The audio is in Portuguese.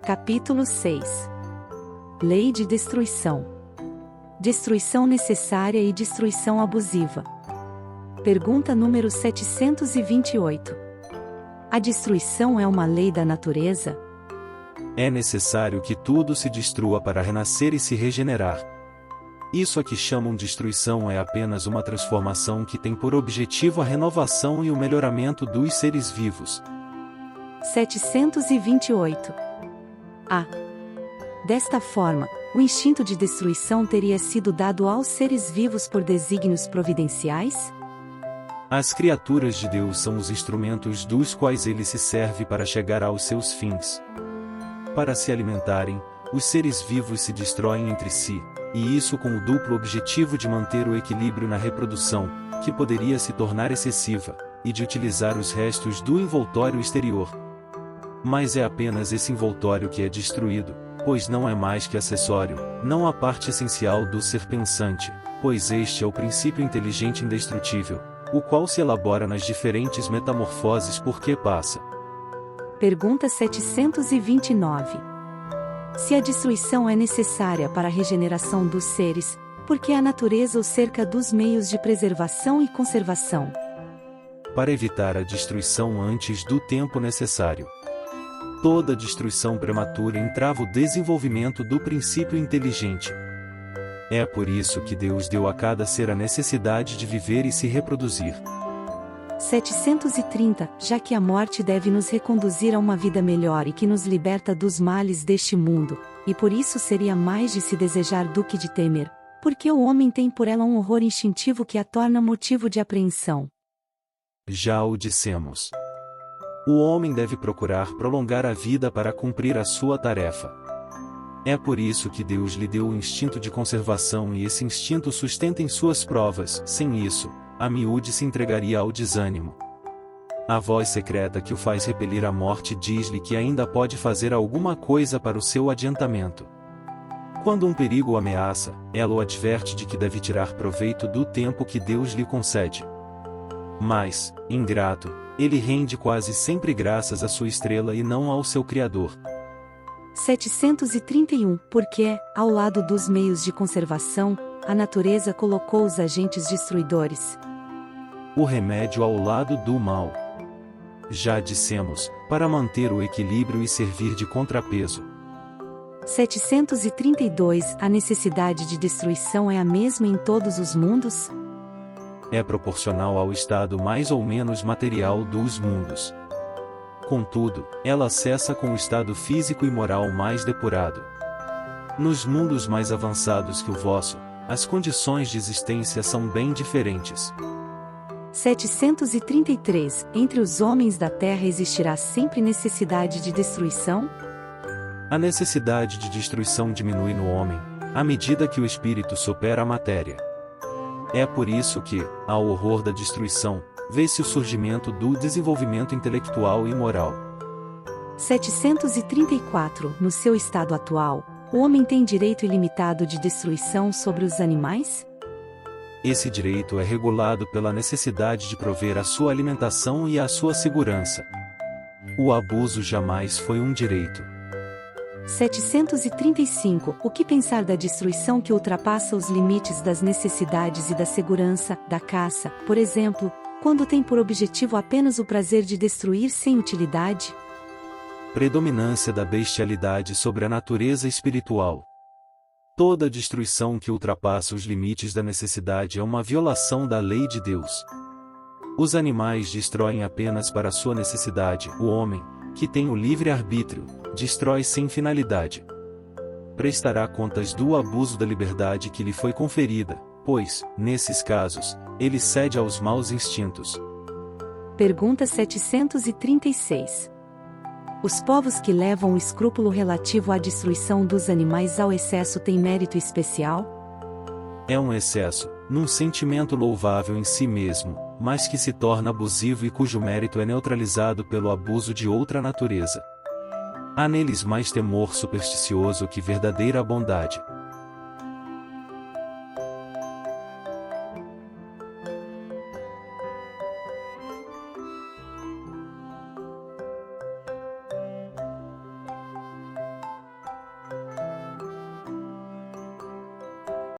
Capítulo 6. Lei de destruição. Destruição necessária e destruição abusiva. Pergunta número 728. A destruição é uma lei da natureza? É necessário que tudo se destrua para renascer e se regenerar. Isso a que chamam destruição é apenas uma transformação que tem por objetivo a renovação e o melhoramento dos seres vivos. 728. Desta forma, o instinto de destruição teria sido dado aos seres vivos por desígnios providenciais? As criaturas de Deus são os instrumentos dos quais ele se serve para chegar aos seus fins. Para se alimentarem, os seres vivos se destroem entre si, e isso com o duplo objetivo de manter o equilíbrio na reprodução, que poderia se tornar excessiva, e de utilizar os restos do envoltório exterior. Mas é apenas esse envoltório que é destruído, pois não é mais que acessório, não a parte essencial do ser pensante, pois este é o princípio inteligente indestrutível, o qual se elabora nas diferentes metamorfoses por que passa. Pergunta 729. Se a destruição é necessária para a regeneração dos seres, por que a natureza os cerca dos meios de preservação e conservação? Para evitar a destruição antes do tempo necessário. Toda destruição prematura entrava o desenvolvimento do princípio inteligente. É por isso que Deus deu a cada ser a necessidade de viver e se reproduzir. 730. Já que a morte deve nos reconduzir a uma vida melhor e que nos liberta dos males deste mundo, e por isso seria mais de se desejar do que de temer, porque o homem tem por ela um horror instintivo que a torna motivo de apreensão. Já o dissemos. O homem deve procurar prolongar a vida para cumprir a sua tarefa. É por isso que Deus lhe deu o instinto de conservação e esse instinto sustenta em suas provas. Sem isso, a miúde se entregaria ao desânimo. A voz secreta que o faz repelir a morte diz-lhe que ainda pode fazer alguma coisa para o seu adiantamento. Quando um perigo o ameaça, ela o adverte de que deve tirar proveito do tempo que Deus lhe concede. Mas, ingrato, ele rende quase sempre graças à sua estrela e não ao seu Criador. 731. Porque, ao lado dos meios de conservação, a natureza colocou os agentes destruidores. O remédio ao lado do mal. Já dissemos, para manter o equilíbrio e servir de contrapeso. 732. A necessidade de destruição é a mesma em todos os mundos? É proporcional ao estado mais ou menos material dos mundos. Contudo, ela cessa com o estado físico e moral mais depurado. Nos mundos mais avançados que o vosso, as condições de existência são bem diferentes. 733. Entre os homens da terra existirá sempre necessidade de destruição? A necessidade de destruição diminui no homem, à medida que o espírito supera a matéria. É por isso que, ao horror da destruição, vê-se o surgimento do desenvolvimento intelectual e moral. 734. No seu estado atual, o homem tem direito ilimitado de destruição sobre os animais? Esse direito é regulado pela necessidade de prover a sua alimentação e a sua segurança. O abuso jamais foi um direito. 735. O que pensar da destruição que ultrapassa os limites das necessidades e da segurança, da caça, por exemplo, quando tem por objetivo apenas o prazer de destruir sem utilidade? Predominância da bestialidade sobre a natureza espiritual. Toda destruição que ultrapassa os limites da necessidade é uma violação da lei de Deus. Os animais destroem apenas para sua necessidade. O homem, que tem o livre-arbítrio, destrói sem finalidade. Prestará contas do abuso da liberdade que lhe foi conferida, pois, nesses casos, ele cede aos maus instintos. Pergunta 736. Os povos que levam o escrúpulo relativo à destruição dos animais ao excesso têm mérito especial? É um excesso, num sentimento louvável em si mesmo, mas que se torna abusivo e cujo mérito é neutralizado pelo abuso de outra natureza. Há neles mais temor supersticioso que verdadeira bondade.